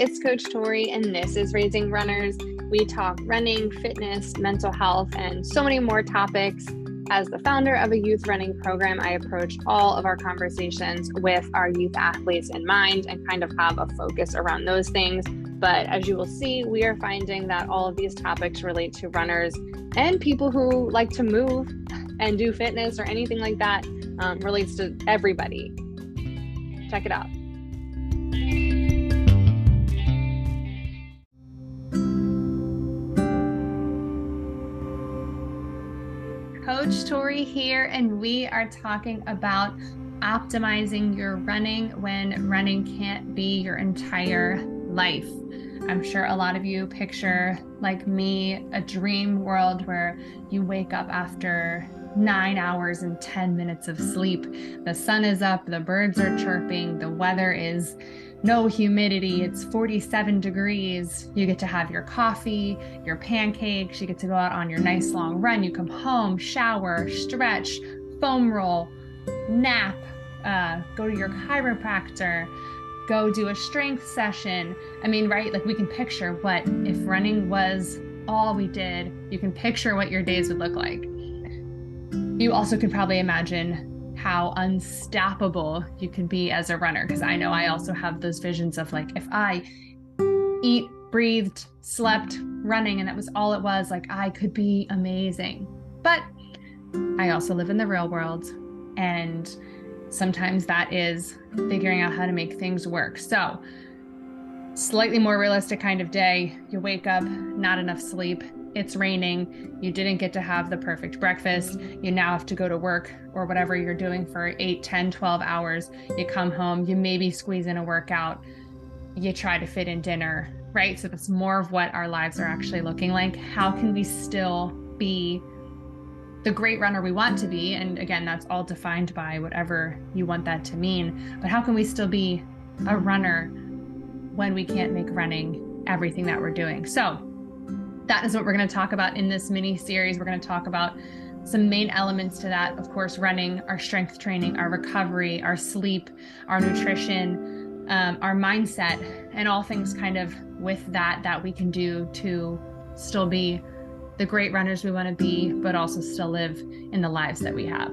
it's Coach Tori, and this is Raising Runners. We talk running, fitness, mental health, and so many more topics. As the founder of a youth running program, I approach all of our conversations with our youth athletes in mind and kind of have a focus around those things. But as you will see, we are finding that all of these topics relate to runners and people who like to move and do fitness or anything like that. Relates to everybody. Check it out. Coach Tori here, and we are talking about optimizing your running when running can't be your entire life. I'm sure a lot of you picture, like me, a dream world where you wake up after 9 hours and 10 minutes of sleep. The sun is up, the birds are chirping, the weather is no humidity, it's 47 degrees. You get to have your coffee, your pancakes, you get to go out on your nice long run. You come home, shower, stretch, foam roll, nap, go to your chiropractor, go do a strength session. I mean, right? Like we can picture what if running was all we did. You can picture what your days would look like. You also can probably imagine how unstoppable you can be as a runner, because I know I also have those visions of like, if I eat, breathed, slept, running, and that was all it was, like I could be amazing. But I also live in the real world, and sometimes that is figuring out how to make things work. So slightly more realistic kind of day, you wake up, not enough sleep, it's raining, you didn't get to have the perfect breakfast, you now have to go to work or whatever you're doing for 8, 10, 12 hours, you come home, you maybe squeeze in a workout, you try to fit in dinner, right? So that's more of what our lives are actually looking like. How can we still be the great runner we want to be? And again, that's all defined by whatever you want that to mean. But how can we still be a runner when we can't make running everything that we're doing? So that is what we're going to talk about in this mini series. We're going to talk about some main elements to that. Of course, running, our strength training, our recovery, our sleep, our nutrition, our mindset, and all things kind of with that we can do to still be the great runners we want to be, but also still live in the lives that we have.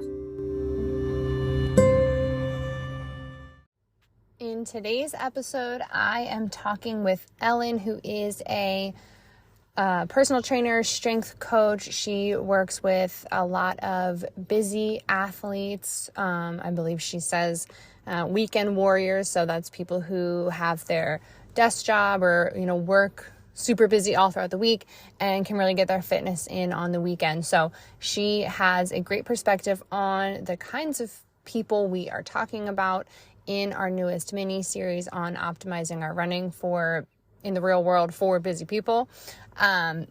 In today's episode, I am talking with Ellen, who is a personal trainer, strength coach. She works with a lot of busy athletes. I believe she says weekend warriors. So that's people who have their desk job or, work super busy all throughout the week and can really get their fitness in on the weekend. So she has a great perspective on the kinds of people we are talking about in our newest mini series on optimizing our running in the real world for busy people.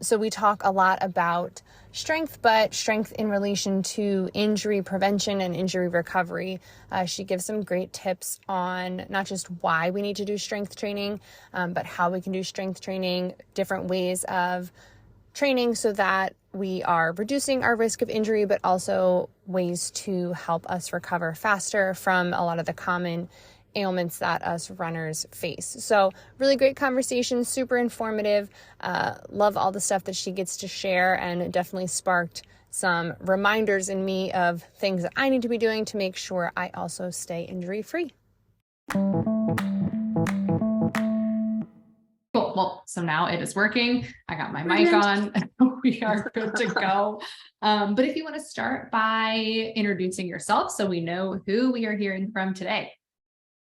So we talk a lot about strength, but strength in relation to injury prevention and injury recovery. She gives some great tips on not just why we need to do strength training, but how we can do strength training, different ways of training so that we are reducing our risk of injury, but also ways to help us recover faster from a lot of the common ailments that us runners face. So really great conversation, super informative. Love all the stuff that she gets to share, and it definitely sparked some reminders in me of things that I need to be doing to make sure I also stay injury free. Cool. Well, so now it is working. I got my mic on. We are good to go. But if you want to start by introducing yourself so we know who we are hearing from today.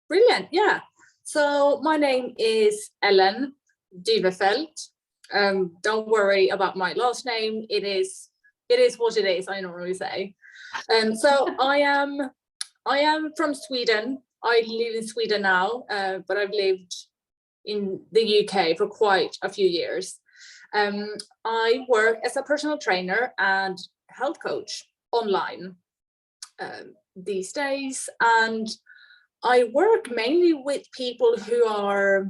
Brilliant. Yeah. So my name is Ellen Duvefeld. Don't worry about my last name. It is what it is, I normally say. So I am from Sweden. I live in Sweden now, but I've lived in the UK for quite a few years. I work as a personal trainer and health coach online these days, and I work mainly with people who are,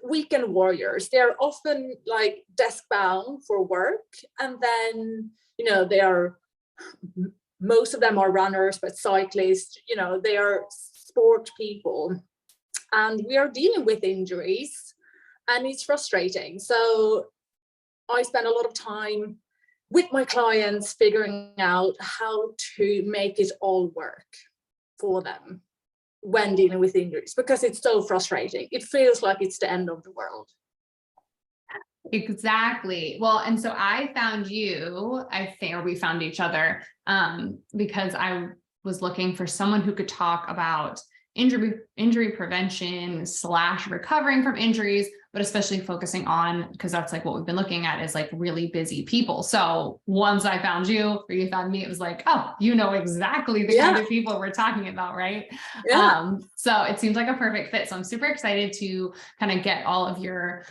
weekend warriors. They're often like desk bound for work, and then, most of them are runners, but cyclists, they are sport people. and we are dealing with injuries, and it's frustrating. So I spend a lot of time with my clients figuring out how to make it all work for them when dealing with injuries, because it's so frustrating. It feels like it's the end of the world. Exactly. Well, and so I found you, or we found each other, because I was looking for someone who could talk about injury prevention / recovering from injuries, but especially focusing on, because that's like what we've been looking at, is like really busy people. So once I found you, or you found me, it was like, oh, you know exactly the kind of people we're talking about, right? Yeah. So it seems like a perfect fit. So I'm super excited to kind of get all of your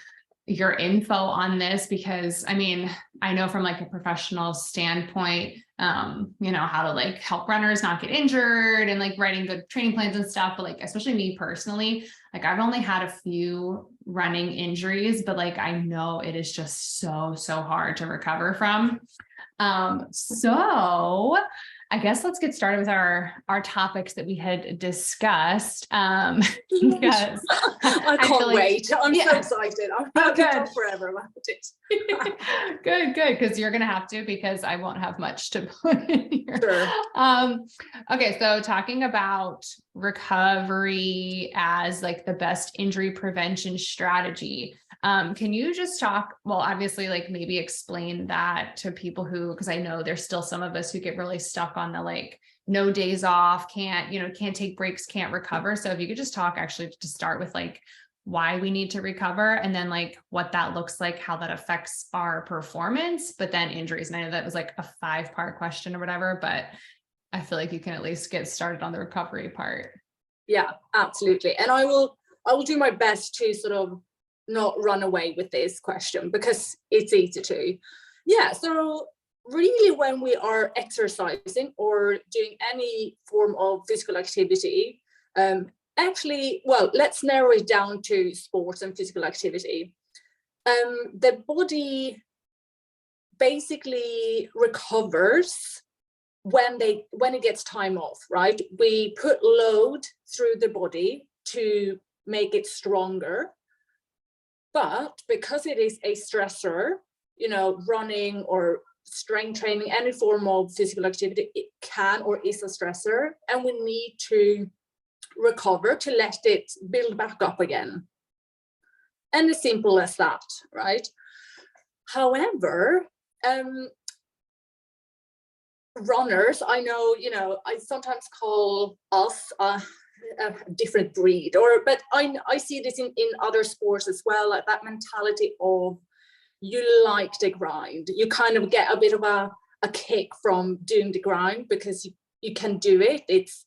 info on this, because I mean, I know from like a professional standpoint, you know, how to like help runners not get injured and like writing good training plans and stuff. But like, especially me personally, like I've only had a few running injuries, but like, I know it is just so hard to recover from. So I guess let's get started with our topics that we had discussed. Because I can't wait. I'm so excited. I can talk forever about it. Good. Because you're going to have to, because I won't have much to put in here. Sure. Okay. So talking about recovery as like the best injury prevention strategy. Can you just talk, well, obviously, like maybe explain that to people who, because I know there's still some of us who get really stuck on the like no days off, can't take breaks, can't recover. So if you could just talk actually to start with like why we need to recover, and then like what that looks like, how that affects our performance, but then injuries. And I know that was like a 5-part question or whatever, but I feel like you can at least get started on the recovery part. Yeah, absolutely. And I will do my best to sort of not run away with this question, because it's easy to. Yeah, so really when we are exercising or doing any form of physical activity, actually, well, let's narrow it down to sports and physical activity. The body basically recovers when it gets time off, right? We put load through the body to make it stronger. But because it is a stressor, running or strength training, any form of physical activity, it can or is a stressor, and we need to recover to let it build back up again. And as simple as that, right? However, runners, I know, I sometimes call us a different breed, but I see this in other sports as well, like that mentality of you like the grind. You kind of get a bit of a kick from doing the grind because you can do it. It's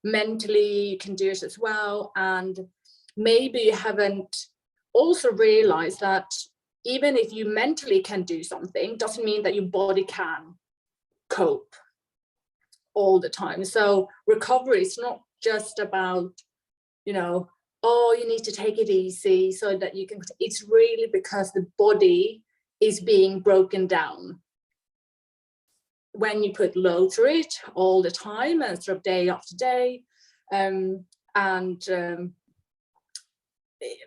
mentally, you can do it as well. And maybe you haven't also realized that even if you mentally can do something, doesn't mean that your body can cope all the time. So recovery is not just about, oh, you need to take it easy so that you can, it's really because the body is being broken down. When you put load through it all the time and sort of day after day,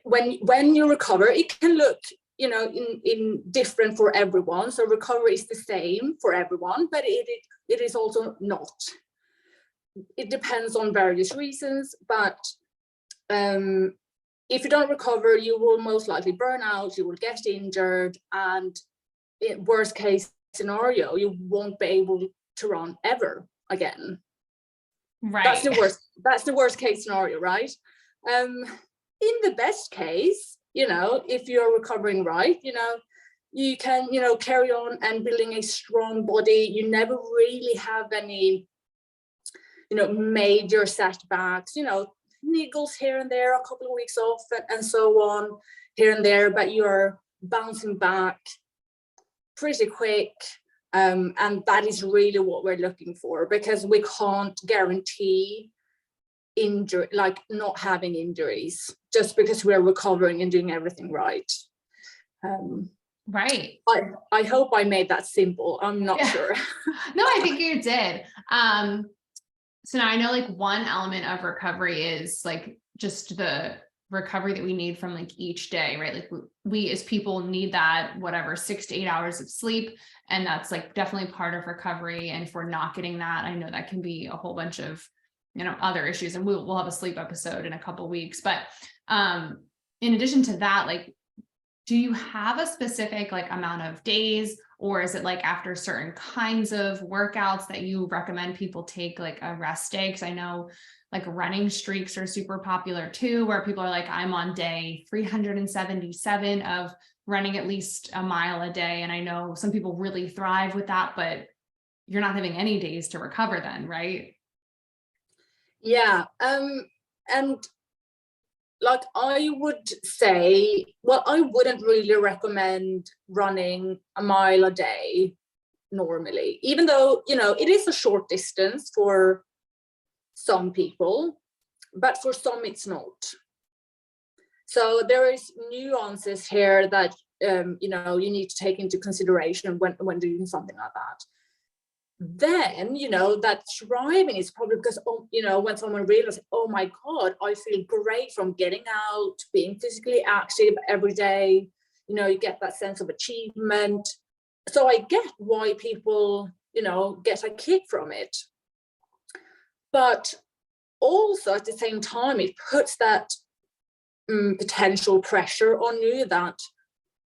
when you recover, it can look, in different for everyone. So recovery is the same for everyone, but it is also not. It depends on various reasons, but if you don't recover, you will most likely burn out, you will get injured, and in worst case scenario, you won't be able to run ever again. Right. That's the worst case scenario, right? In the best case, if you're recovering right, you can, carry on and building a strong body. You never really have any, major setbacks, niggles here and there, a couple of weeks off and so on here and there, but you're bouncing back pretty quick. And that is really what we're looking for, because we can't guarantee injury, like not having injuries, just because we're recovering and doing everything right. Right. I hope I made that simple. I'm not sure. No, I think you did. So now I know like one element of recovery is like just the recovery that we need from like each day, right? Like we as people need that, whatever, 6 to 8 hours of sleep. And that's like definitely part of recovery. And if we're not getting that, I know that can be a whole bunch of, other issues. And we'll have a sleep episode in a couple of weeks. But in addition to that, like, do you have a specific like amount of days, or is it like after certain kinds of workouts that you recommend people take like a rest day? Because I know like running streaks are super popular too, where people are like, I'm on day 377 of running at least a mile a day. And I know some people really thrive with that, but you're not having any days to recover then, right? Yeah. And like I would say, well, I wouldn't really recommend running a mile a day normally, even though, it is a short distance for some people, but for some it's not. So there is nuances here that, you need to take into consideration when doing something like that. Then, that striving is probably because, when someone realizes, oh my God, I feel great from getting out, being physically active every day, you get that sense of achievement. So I get why people, get a kick from it. But also at the same time, it puts that potential pressure on you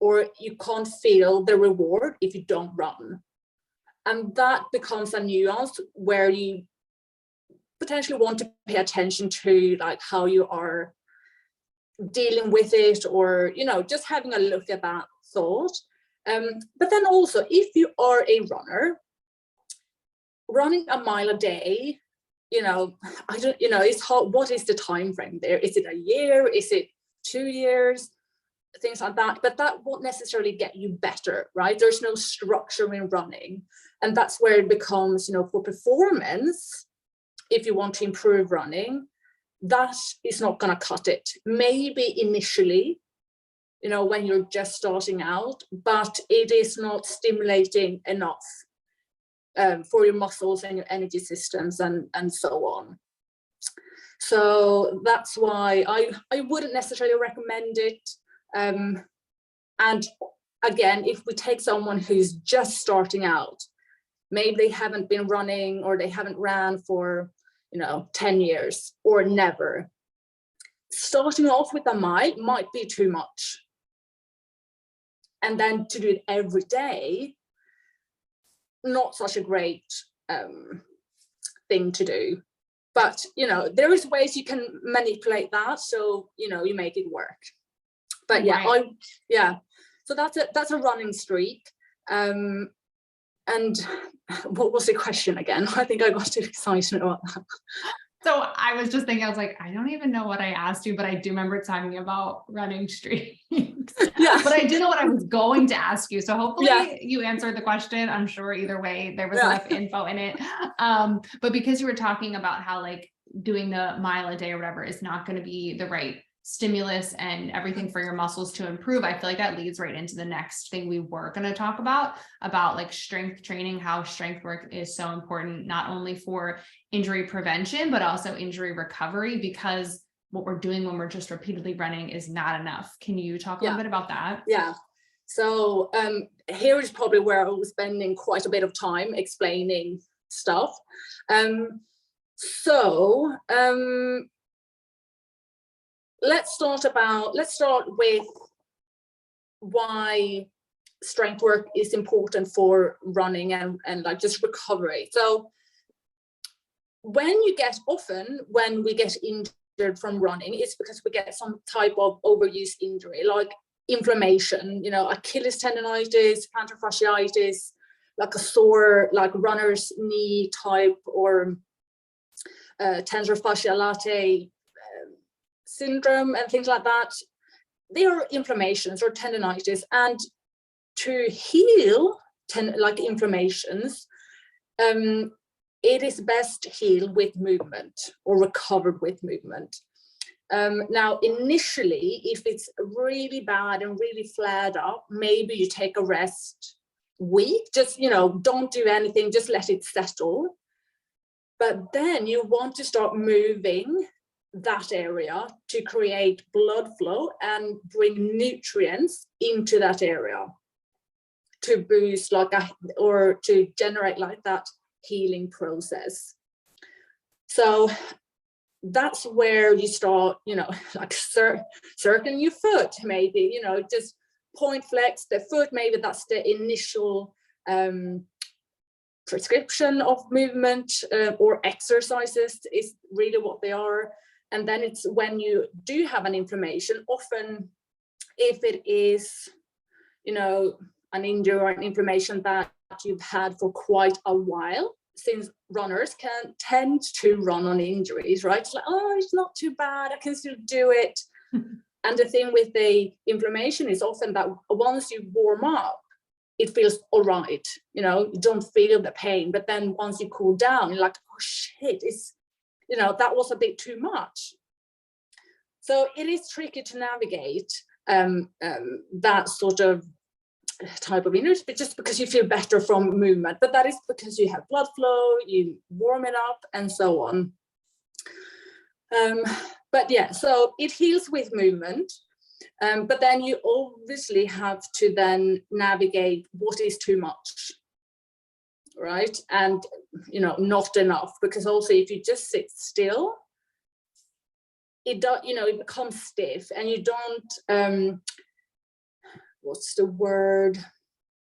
or you can't feel the reward if you don't run. And that becomes a nuance where you potentially want to pay attention to like how you are dealing with it, or, just having a look at that thought. But then also, if you are a runner, running a mile a day, it's hard. What is the time frame there? Is it a year? Is it 2 years? Things like that, but that won't necessarily get you better, right? There's no structure in running, and that's where it becomes, for performance, if you want to improve running, that is not going to cut it. Maybe initially, when you're just starting out, but it is not stimulating enough for your muscles and your energy systems and so on. So that's why I wouldn't necessarily recommend it. And again, if we take someone who's just starting out, maybe they haven't been running or they haven't ran for 10 years or never, starting off with a mile might be too much, and then to do it every day, not such a great thing to do. But there is ways you can manipulate that, so you make it work. But yeah, right. So that's a running streak. And what was the question again? I think I got too excited about that. So I was just thinking, I was like, I don't even know what I asked you, but I do remember talking about running streaks. Yeah. But I didn't know what I was going to ask you. So hopefully you answered the question. I'm sure either way there was enough info in it. But because you were talking about how like doing the mile a day or whatever is not going to be the right stimulus and everything for your muscles to improve, I feel like that leads right into the next thing we were going to talk about like strength training, how strength work is so important, not only for injury prevention, but also injury recovery, because what we're doing when we're just repeatedly running is not enough. Can you talk a little bit about that? Yeah. So here is probably where I was spending quite a bit of time explaining stuff. Let's start with why strength work is important for running and like just recovery. So when we get injured from running, it's because we get some type of overuse injury, like inflammation, Achilles tendonitis, plantar fasciitis, like a sore, like runner's knee type, or tensor fasciae latae syndrome and things like that. They are inflammations or tendonitis, and to heal like inflammations, it is best healed with movement or recovered with movement. Now, initially, if it's really bad and really flared up, maybe you take a rest week, just, don't do anything, just let it settle. But then you want to start moving that area to create blood flow and bring nutrients into that area to boost or to generate like that healing process. So that's where you start, like circling your foot, maybe, just point flex the foot. Maybe that's the initial prescription of movement or exercises is really what they are. And then it's when you do have an inflammation, often if it is, an injury or an inflammation that you've had for quite a while, since runners can tend to run on injuries, right? It's like, oh, it's not too bad, I can still do it. And the thing with the inflammation is often that once you warm up, it feels all right, you don't feel the pain. But then once you cool down, you're like, oh shit, it's, that was a bit too much. So it is tricky to navigate that sort of type of injury, but just because you feel better from movement, but that is because you have blood flow, you warm it up, and so on. But yeah, so it heals with movement, but then you obviously have to then navigate what is too much, right? And not enough, because also if you just sit still, it becomes stiff, and you don't what's the word?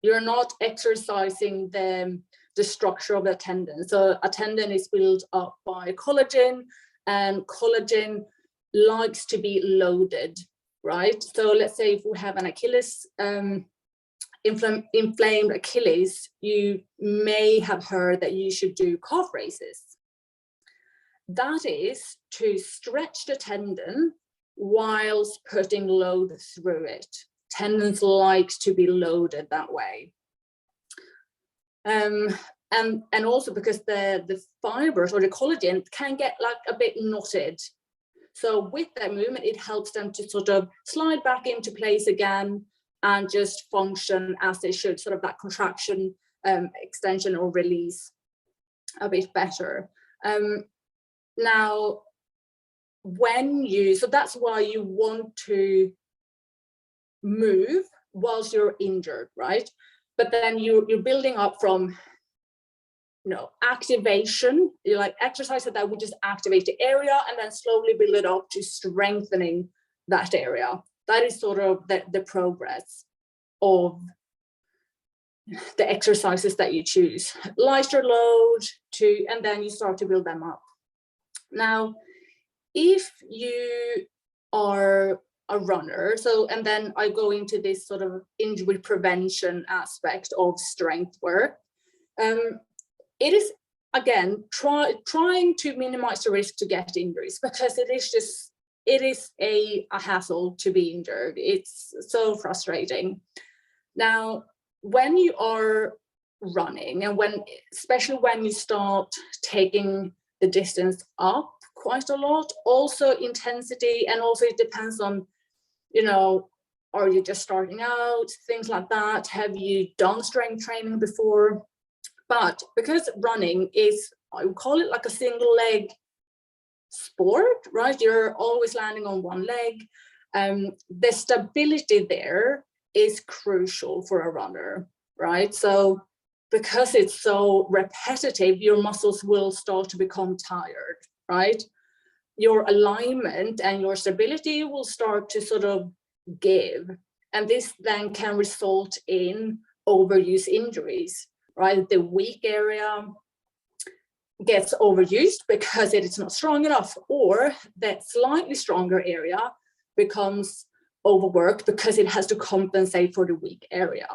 You're not exercising the structure of the tendon. So a tendon is built up by collagen, and collagen likes to be loaded, right? So let's say if we have an Achilles, inflamed Achilles, you may have heard that you should do calf raises. That is to stretch the tendon whilst putting load through it. Tendons like to be loaded that way. And also because the fibers or the collagen can get like a bit knotted. So with that movement, it helps them to sort of slide back into place again and just function as they should, sort of that contraction, extension or release a bit better. Now, so that's why you want to move whilst you're injured, right? But then you're building up from activation. You like exercise that would just activate the area, and then slowly build it up to strengthening that area. That is sort of the progress of the exercises that you choose. Lighter load and then you start to build them up. Now, if you are a runner, and then I go into this sort of injury prevention aspect of strength work. It is, again, trying to minimize the risk to get injuries, because it is a hassle to be injured. It's so frustrating. Now, when you are running, and especially when you start taking the distance up quite a lot, also intensity, and also it depends on, are you just starting out, things like that? Have you done strength training before? But because running is, I would call it like a single leg sport, right? You're always landing on one leg. The stability there is crucial for a runner, right? So because it's so repetitive, your muscles will start to become tired, right? Your alignment and your stability will start to sort of give. And this then can result in overuse injuries, right? The weak area gets overused because it is not strong enough, or that slightly stronger area becomes overworked because it has to compensate for the weak area,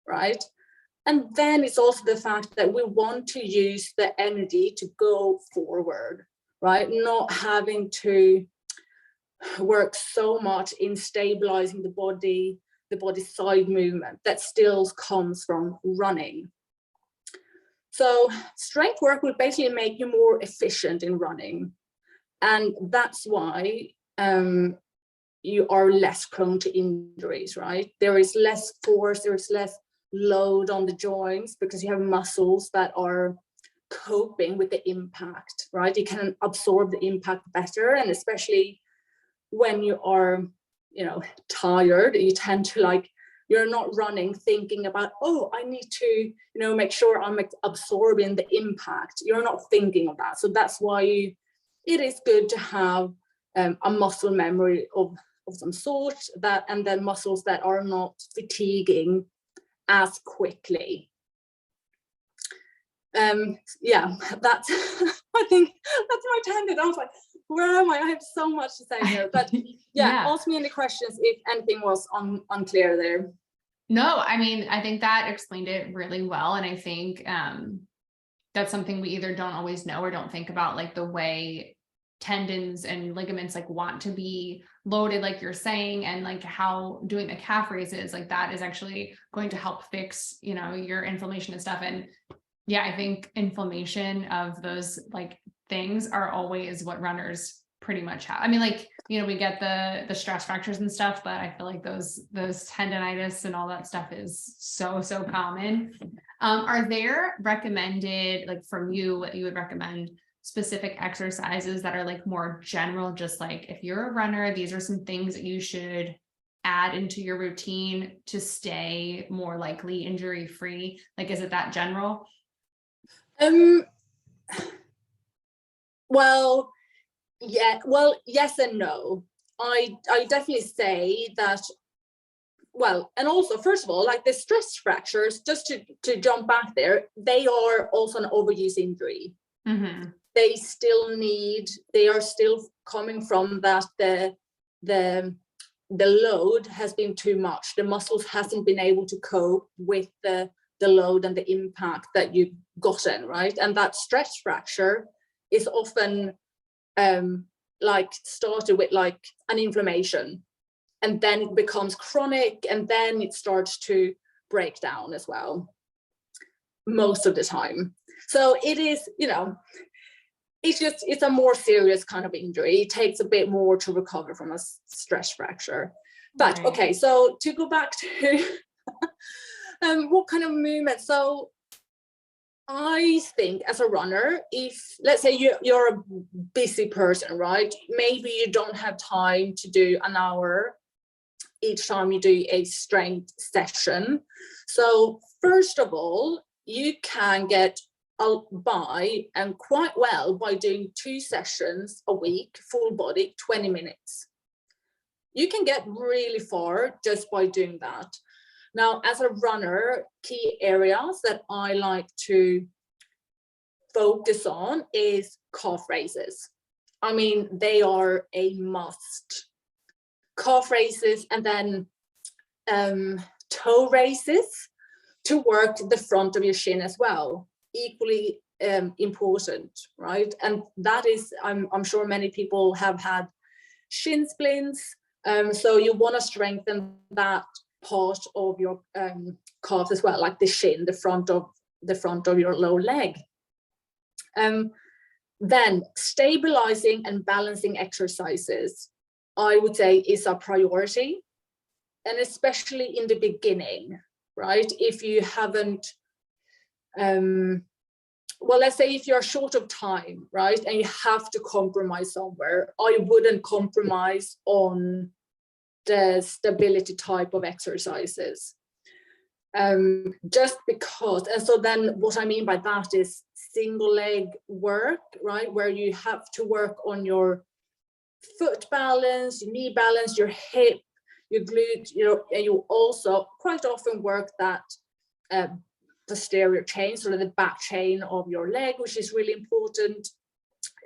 right? And then it's also the fact that we want to use the energy to go forward, right? Not having to work so much in stabilizing the body side movement that still comes from running. So strength work will basically make you more efficient in running. And that's why you are less prone to injuries, right? There is less force, there is less load on the joints because you have muscles that are coping with the impact, right? You can absorb the impact better, and especially when you are, you know, tired, you tend to like, you're not running thinking about, oh, I need to, you know, make sure I'm absorbing the impact. You're not thinking of that. So that's why it is good to have a muscle memory of some sort, that, and then muscles that are not fatiguing as quickly. Yeah, that's I think that's my tangent. I was like, where am I? I have so much to say here, but yeah, ask me any questions if anything was unclear there. No, I mean, I think that explained it really well. And I think that's something we either don't always know or don't think about, like the way tendons and ligaments like want to be loaded, like you're saying, and like how doing the calf raises, like that is actually going to help fix, you know, your inflammation and stuff. And yeah, I think inflammation of those like things are always what runners pretty much have. I mean, like, you know, we get the stress fractures and stuff, but I feel like those tendonitis and all that stuff is so common. Are there recommended, like from you, what you would recommend, specific exercises that are like more general, just like if you're a runner, these are some things that you should add into your routine to stay more likely injury free? Like, is it that general? Well, yeah, well, yes and no. I definitely say that, well, and also, first of all, like the stress fractures, just to jump back there, they are also an overuse injury. Mm-hmm. They are still coming from that the load has been too much. The muscles hasn't been able to cope with the load and the impact that you've gotten, right? And that stress fracture is often like started with like an inflammation, and then it becomes chronic, and then it starts to break down as well, most of the time. So it is, you know, it's a more serious kind of injury. It takes a bit more to recover from a stress fracture. But right. Okay, so to go back to what kind of movement? So I think as a runner, if let's say you're a busy person, right? Maybe you don't have time to do an hour each time you do a strength session. So first of all, you can get by and quite well by doing 2 sessions a week, full body, 20 minutes. You can get really far just by doing that. Now, as a runner, key areas that I like to focus on is calf raises. I mean, they are a must. Calf raises, and then toe raises to work the front of your shin as well. Equally important, right? And that is, I'm sure many people have had shin splints, so you want to strengthen that part of your calf as well, like the shin, the front of your lower leg. Then stabilizing and balancing exercises, I would say, is a priority, and especially in the beginning, right? If you haven't well, let's say if you're short of time, right, and you have to compromise somewhere, I wouldn't compromise on the stability type of exercises. Just because, and so then what I mean by that is single leg work, right, where you have to work on your foot balance, your knee balance, your hip, your glute, you know, and you also quite often work that posterior chain, sort of the back chain of your leg, which is really important,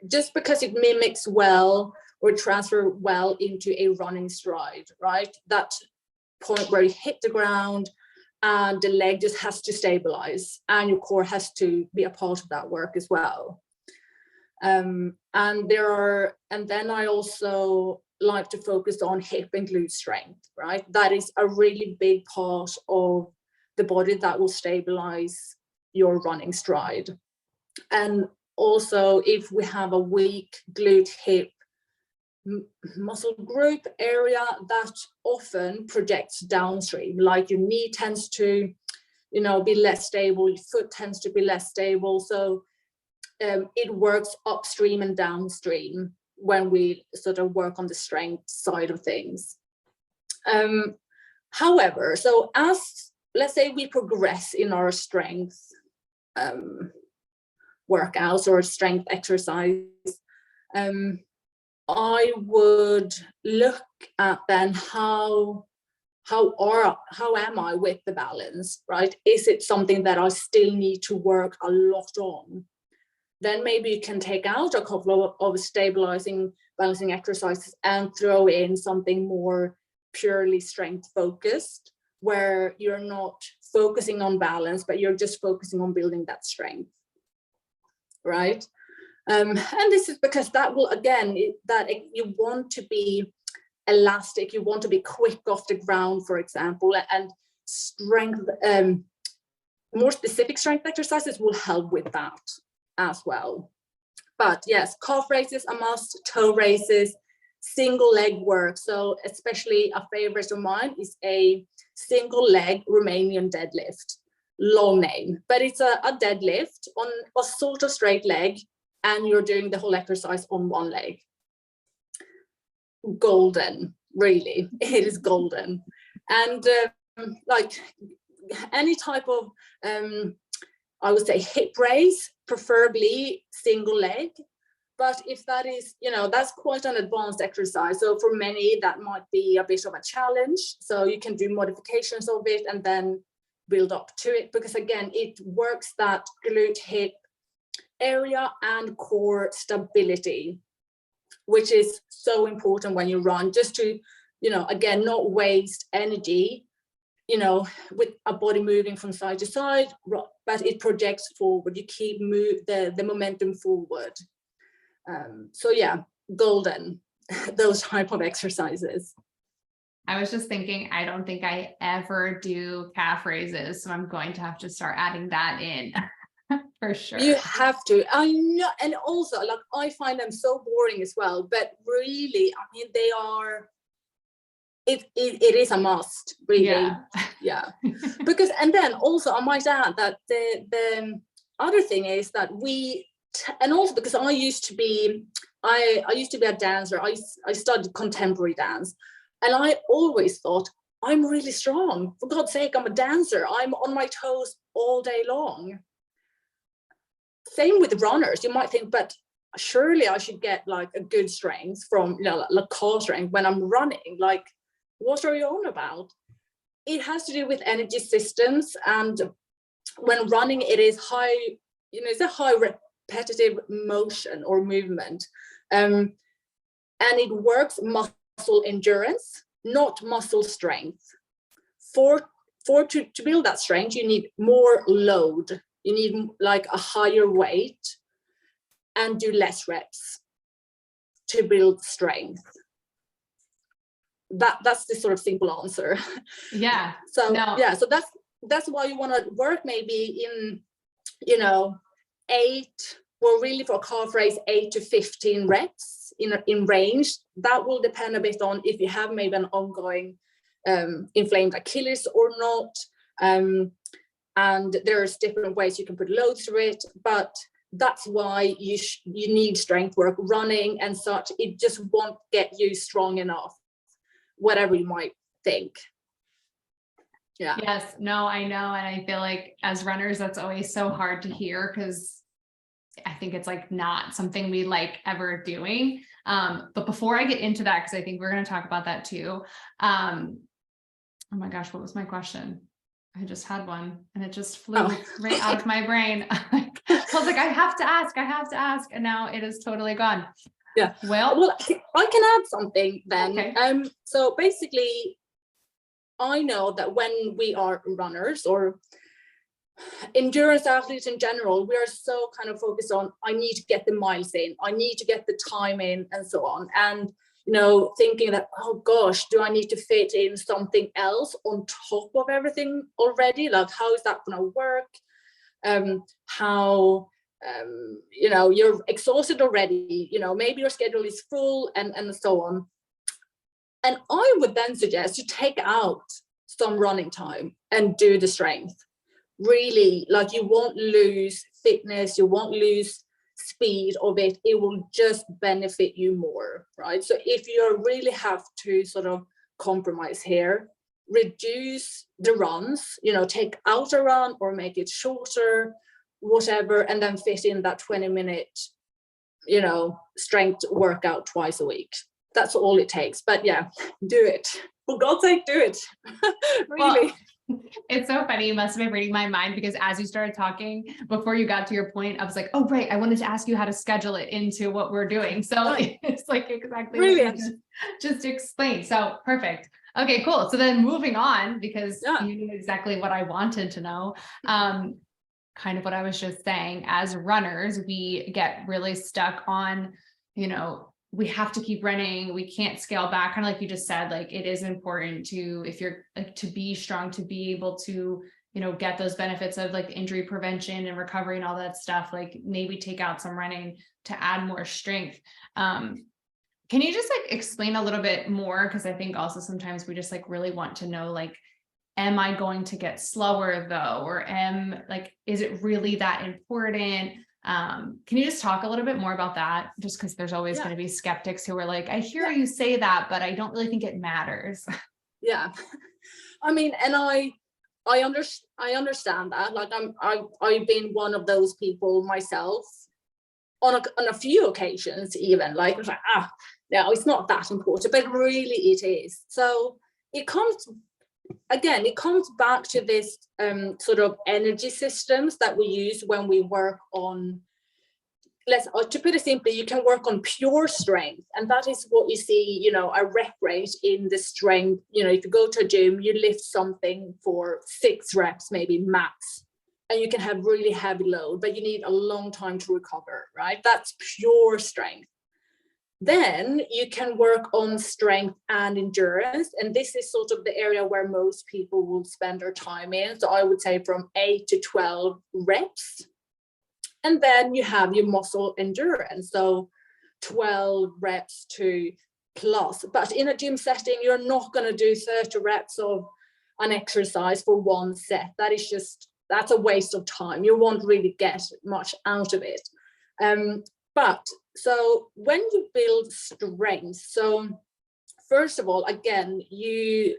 just because it mimics well or transfer well into a running stride, right? That point where you hit the ground and the leg just has to stabilize, and your core has to be a part of that work as well. And then I also like to focus on hip and glute strength, right? That is a really big part of the body that will stabilize your running stride. And also, if we have a weak glute hip muscle group area, that often projects downstream, like your knee tends to, you know, be less stable, your foot tends to be less stable. So it works upstream and downstream when we sort of work on the strength side of things. However, so as, let's say we progress in our strength workouts or strength exercise, I would look at then how am I with the balance, right? Is it something that I still need to work a lot on? Then maybe you can take out a couple of stabilizing, balancing exercises and throw in something more purely strength focused, where you're not focusing on balance, but you're just focusing on building that strength, right? And this is because that will, again, you want to be elastic, you want to be quick off the ground, for example, and strength, more specific strength exercises will help with that as well. But yes, calf raises a must, toe raises, single leg work. So especially a favorite of mine is a single leg Romanian deadlift. Long name, but it's a deadlift on a sort of straight leg, and you're doing the whole exercise on one leg. Golden, really, it is golden. And like any type of I would say hip raise, preferably single leg, but if that is, you know, that's quite an advanced exercise, so for many that might be a bit of a challenge, so you can do modifications of it and then build up to it, because again, it works that glute hip area and core stability, which is so important when you run, just to, you know, again, not waste energy, you know, with a body moving from side to side, but it projects forward, you keep the momentum forward. So yeah, golden, those type of exercises. I was just thinking, I don't think I ever do calf raises, so I'm going to have to start adding that in. For sure. You have to. I know, and also like I find them so boring as well, but really, I mean, they are, it is a must, really. Yeah. Because, and then also I might add that the other thing is that and also because I used to be a dancer. I studied contemporary dance, and I always thought, I'm really strong, for God's sake, I'm a dancer, I'm on my toes all day long. Same with runners, you might think, but surely I should get like a good strength from, you know, like core strength when I'm running. Like, what are you on about? It has to do with energy systems, and when running, it is high, you know, it's a high repetitive motion or movement, and it works muscle endurance, not muscle strength. To build that strength, you need more load. You need like a higher weight and do less reps to build strength. That's the sort of simple answer. Yeah. So no. Yeah, so that's why you want to work maybe in, you know, 8, well, really for calf raise, 8 to 15 reps in range. That will depend a bit on if you have maybe an ongoing inflamed Achilles or not. And there's different ways you can put load through it, but that's why you need strength work. Running and such, it just won't get you strong enough, whatever you might think. Yeah. Yes, no, I know. And I feel like as runners, that's always so hard to hear, because I think it's like not something we like ever doing. But before I get into that, because I think we're going to talk about that too. Oh my gosh, what was my question? I just had one and it just flew right out of my brain. I was like, I have to ask. And now it is totally gone. Yeah. Well, I can add something then. Okay. So basically, I know that when we are runners or endurance athletes in general, we are so kind of focused on, I need to get the miles in, I need to get the time in, and so on. And you know, thinking that, oh gosh, do I need to fit in something else on top of everything already? Like, how is that going to work? You know, you're exhausted already, you know, maybe your schedule is full and so on. And I would then suggest to take out some running time and do the strength. Really, like, you won't lose fitness, you won't lose speed of it, it will just benefit you more, right? So if you really have to sort of compromise here, reduce the runs, take out a run or make it shorter, whatever, and then fit in that 20-minute, strength workout twice a week. That's all it takes. But yeah, do it. For God's sake, do it. Really. Well, it's so funny. You must have been reading my mind, because as you started talking, before you got to your point, I was like, oh, right, I wanted to ask you how to schedule it into what we're doing. So it's like exactly brilliant. What you just explained. So perfect. Okay, cool. So then moving on, because you knew exactly what I wanted to know. Kind of what I was just saying, as runners, we get really stuck on, we have to keep running. We can't scale back. Kind of like you just said, like, it is important to, if you're like, to be strong, to be able to, get those benefits of like injury prevention and recovery and all that stuff, like maybe take out some running to add more strength. Can you just like explain a little bit more? Because I think also sometimes we just like really want to know, like, am I going to get slower though? Or is it really that important? Can you just talk a little bit more about that? Just because there's always going to be skeptics who are like, I hear you say that, but I don't really think it matters. Yeah. I mean, and I understand that. Like I've been one of those people myself on a few occasions, even like, no, it's not that important, but really it is. So it comes back to this sort of energy systems that we use when we work on, to put it simply, you can work on pure strength. And that is what you see, a rep rate in the strength. If you go to a gym, you lift something for 6 reps, maybe max, and you can have really heavy load, but you need a long time to recover, right? That's pure strength. Then you can work on strength and endurance. And this is sort of the area where most people will spend their time in. So I would say from 8 to 12 reps. And then you have your muscle endurance. So 12 reps to plus. But in a gym setting, you're not going to do 30 reps of an exercise for one set. That's a waste of time. You won't really get much out of it. But so when you build strength, so first of all, again,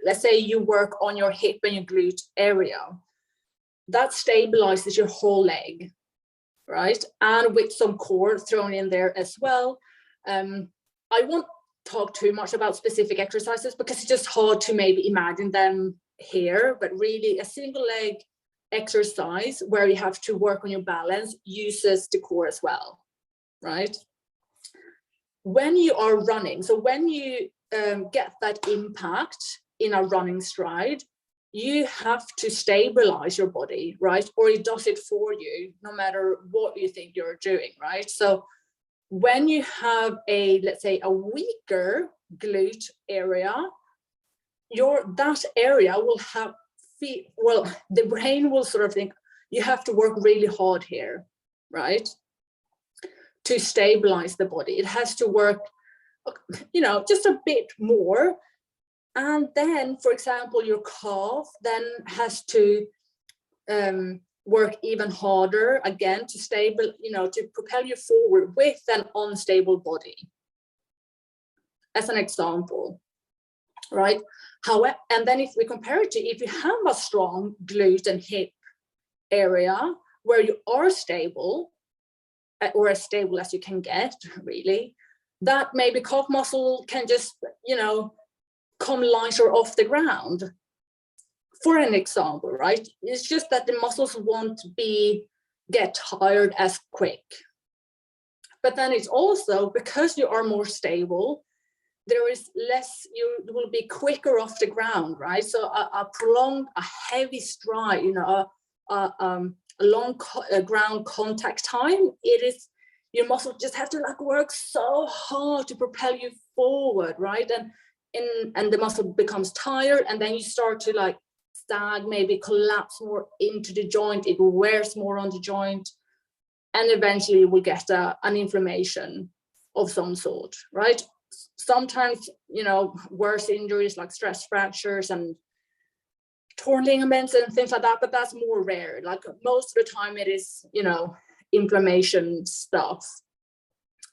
let's say you work on your hip and your glute area, that stabilizes your whole leg, right? And with some core thrown in there as well. I won't talk too much about specific exercises because it's just hard to maybe imagine them here, but really a single leg exercise where you have to work on your balance uses the core as well, right? When you are running, so when you get that impact in a running stride, you have to stabilize your body, right? Or it does it for you, no matter what you think you're doing, right? So when you have let's say a weaker glute area, that area will have, the brain will sort of think, you have to work really hard here, right? To stabilize the body. It has to work, just a bit more. And then, for example, your calf then has to work even harder again to to propel you forward with an unstable body, as an example, right? However, and then if we compare it to, if you have a strong glute and hip area where you are stable, or as stable as you can get, really, that maybe calf muscle can just, come lighter off the ground, for an example, right? It's just that the muscles won't get tired as quick. But then it's also because you are more stable, there is less, you will be quicker off the ground, right? So a prolonged, a heavy stride, a long ground contact time, your muscles just have to work so hard to propel you forward, right? And the muscle becomes tired, and then you start to sag, maybe collapse more into the joint, it wears more on the joint, and eventually you will get an inflammation of some sort, right? Sometimes, worse injuries like stress fractures and torn ligaments and things like that, but that's more rare. Most of the time it is, inflammation stuff,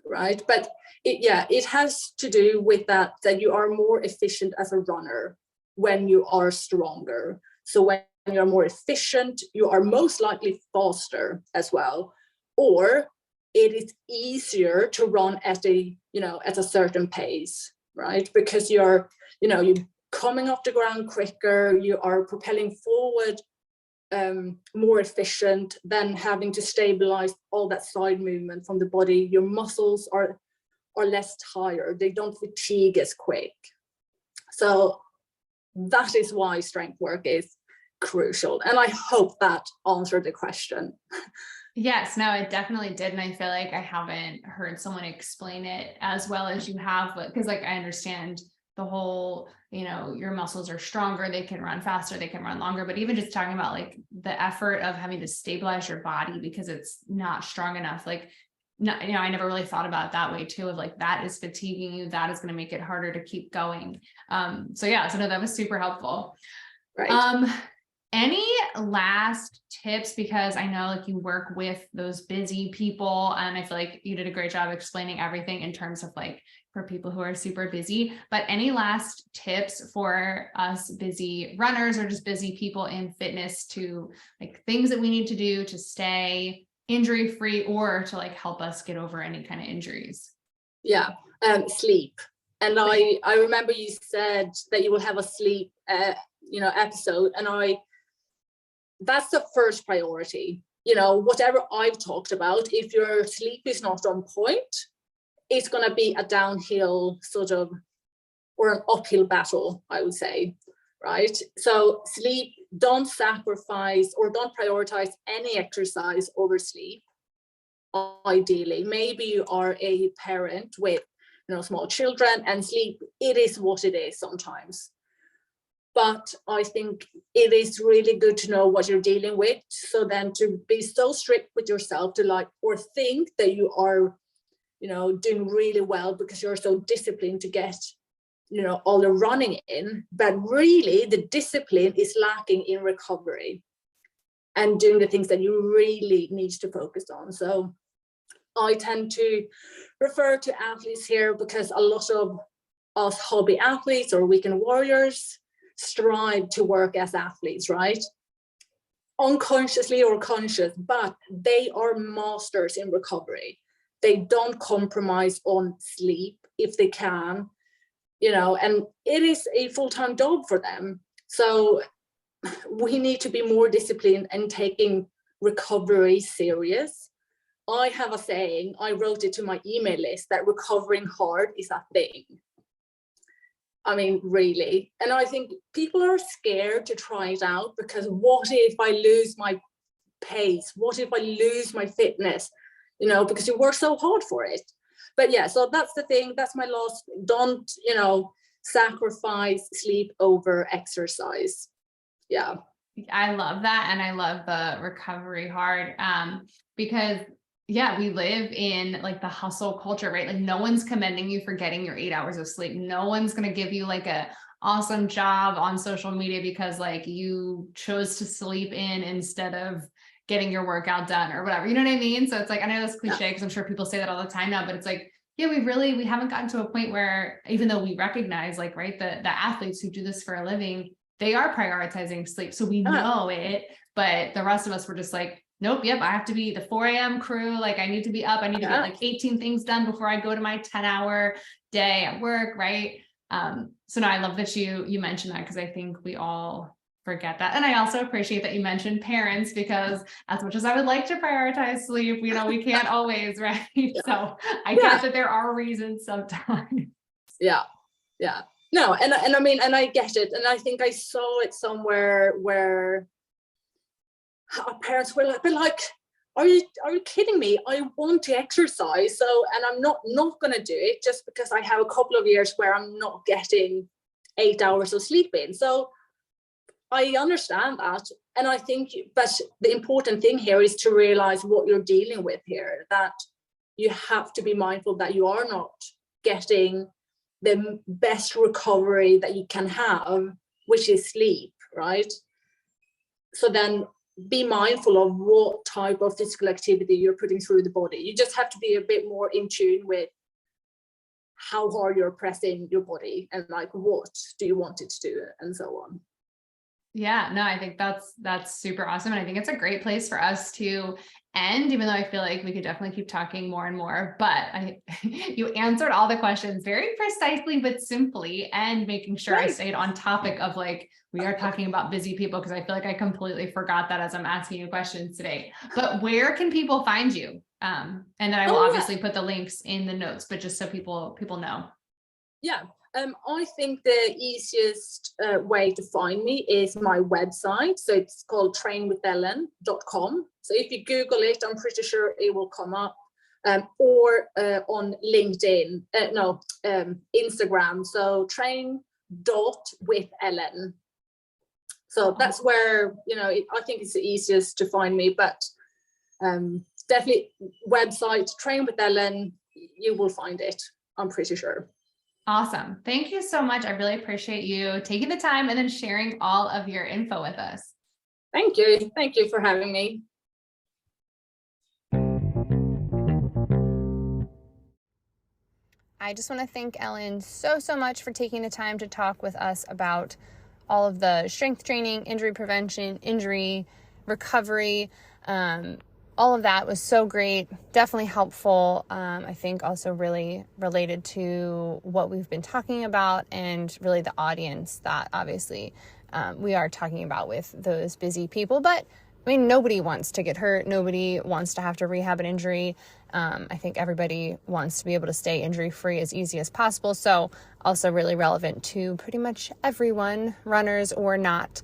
right? But it has to do with that you are more efficient as a runner when you are stronger. So when you're more efficient, you are most likely faster as well, or it is easier to run at a certain pace, right? Because you're coming off the ground quicker, you are propelling forward more efficient than having to stabilize all that side movement from the body. Your muscles are less tired, they don't fatigue as quick. So that is why strength work is crucial, and I hope that answered the question. Yes, no, it definitely did. And I feel like I haven't heard someone explain it as well as you have, because like I understand the whole, your muscles are stronger, they can run faster, they can run longer, but even just talking about like the effort of having to stabilize your body because it's not strong enough, like, I never really thought about it that way too, of like, that is fatiguing you, that is going to make it harder to keep going. So no, that was super helpful. Right. Any last tips? Because I know like you work with those busy people, and I feel like you did a great job explaining everything in terms of like for people who are super busy, but any last tips for us busy runners or just busy people in fitness, to like things that we need to do to stay injury free or to like help us get over any kind of injuries? Sleep. And I remember you said that you will have a sleep episode, and that's the first priority. Whatever I've talked about, if your sleep is not on point, it's going to be a downhill or an uphill battle, I would say, right? So sleep, don't sacrifice or don't prioritize any exercise over sleep. Ideally, maybe you are a parent with small children, and sleep, it is what it is sometimes. But I think it is really good to know what you're dealing with, so then to be so strict with yourself or think that you are doing really well because you're so disciplined to get all the running in, but really the discipline is lacking in recovery and doing the things that you really need to focus on. So I tend to refer to athletes here because a lot of us hobby athletes or weekend warriors strive to work as athletes, right? Unconsciously or conscious, but they are masters in recovery. They don't compromise on sleep if they can, and it is a full-time job for them. So we need to be more disciplined and taking recovery serious. I have a saying, I wrote it to my email list, that recovering hard is a thing. I mean, really. And I think people are scared to try it out because what if I lose my pace? What if I lose my fitness? Because you work so hard for it. But yeah, so that's the thing. That's my last, don't, sacrifice sleep over exercise. Yeah. I love that. And I love the recovery hard, because we live in like the hustle culture, right? Like no one's commending you for getting your 8 hours of sleep. No one's going to give you like a awesome job on social media because like you chose to sleep in instead of getting your workout done or whatever, you know what I mean? So it's like, I know that's cliche because I'm sure people say that all the time now, but it's like, we haven't gotten to a point where, even though we recognize like, right, the athletes who do this for a living, they are prioritizing sleep. So we know it, but the rest of us were just like, nope, I have to be the 4 a.m. crew. Like I need to be up. I need to get like 18 things done before I go to my 10-hour day at work. Right. So no, I love that you mentioned that, because I think we all forget that. And I also appreciate that you mentioned parents, because as much as I would like to prioritize sleep, we can't always, right? So I get that there are reasons sometimes. Yeah. No, and I mean, and I get it. And I think I saw it somewhere where our parents were like, are you kidding me? I want to exercise. So, and I'm not going to do it just because I have a couple of years where I'm not getting 8 hours of sleep in. So I understand that. And I think, but the important thing here is to realize what you're dealing with here, that you have to be mindful that you are not getting the best recovery that you can have, which is sleep, right? So then be mindful of what type of physical activity you're putting through the body. You just have to be a bit more in tune with how hard you're pressing your body and like what do you want it to do and so on. Yeah, no, I think that's super awesome. And I think it's a great place for us to end, even though I feel like we could definitely keep talking more and more, but you answered all the questions very precisely, but simply, and making sure I stayed on topic of like, we are talking about busy people, because I feel like I completely forgot that as I'm asking you questions today. But where can people find you? And then I will obviously put the links in the notes, but just so people know. Yeah. I think the easiest way to find me is my website. So it's called trainwithellen.com. So if you Google it, I'm pretty sure it will come up. Or on LinkedIn, Instagram. So train.withellen. So that's where, I think it's the easiest to find me, but definitely website, Train with Ellen, you will find it, I'm pretty sure. Awesome. Thank you so much. I really appreciate you taking the time and then sharing all of your info with us. Thank you. Thank you for having me. I just want to thank Ellen so much for taking the time to talk with us about all of the strength training, injury prevention, injury recovery. All of that was so great, definitely helpful. I think also really related to what we've been talking about and really the audience that obviously we are talking about with those busy people. But I mean, nobody wants to get hurt. Nobody wants to have to rehab an injury. I think everybody wants to be able to stay injury-free as easy as possible. So also really relevant to pretty much everyone, runners or not.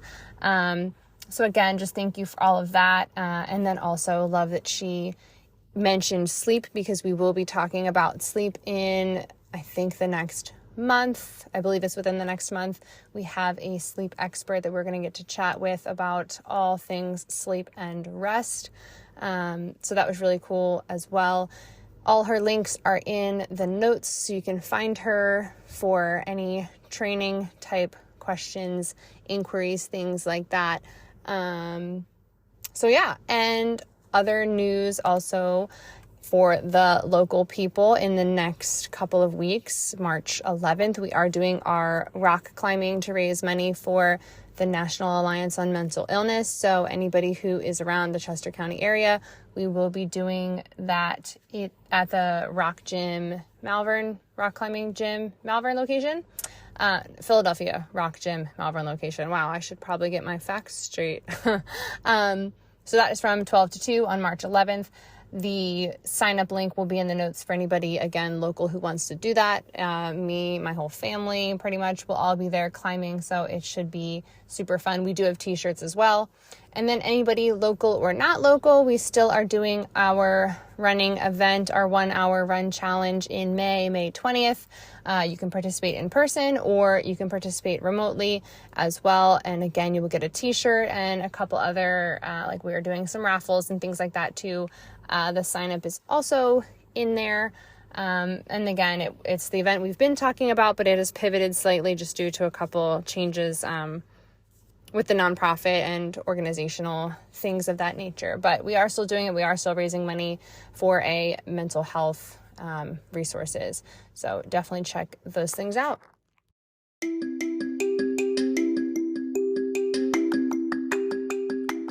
So again, just thank you for all of that. And then also love that she mentioned sleep, because we will be talking about sleep in, I think, the next month. I believe it's within the next month. We have a sleep expert that we're going to get to chat with about all things sleep and rest. So that was really cool as well. All her links are in the notes, so you can find her for any training type questions, inquiries, things like that. So yeah, and other news also for the local people in the next couple of weeks. March 11th, we are doing our rock climbing to raise money for the National Alliance on Mental Illness. So anybody who is around the Chester County area, we will be doing that at the Rock Climbing Gym, Malvern location. Philadelphia Rock Gym, Malvern location. Wow, I should probably get my facts straight. So that is from 12 to 2 on March 11th. The sign-up link will be in the notes for anybody, again, local who wants to do that. Me, my whole family, pretty much will all be there climbing, so it should be super fun. We do have t-shirts as well. And then anybody local or not local, we still are doing our running event, our 1 hour run challenge in May 20th. You can participate in person or you can participate remotely as well. And again, you will get a t-shirt and a couple other, like we are doing some raffles and things like that too. The sign up is also in there. And again, it's the event we've been talking about, but it has pivoted slightly just due to a couple changes with the nonprofit and organizational things of that nature. But we are still doing it. We are still raising money for a mental health resources. So definitely check those things out.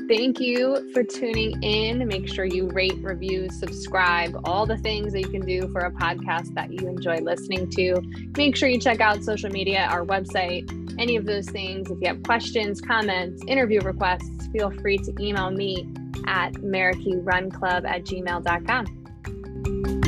Thank you for tuning in. Make sure you rate, review, subscribe, all the things that you can do for a podcast that you enjoy listening to. Make sure you check out social media, our website, any of those things. If you have questions, comments, interview requests, feel free to email me at maracayrunclub@gmail.com.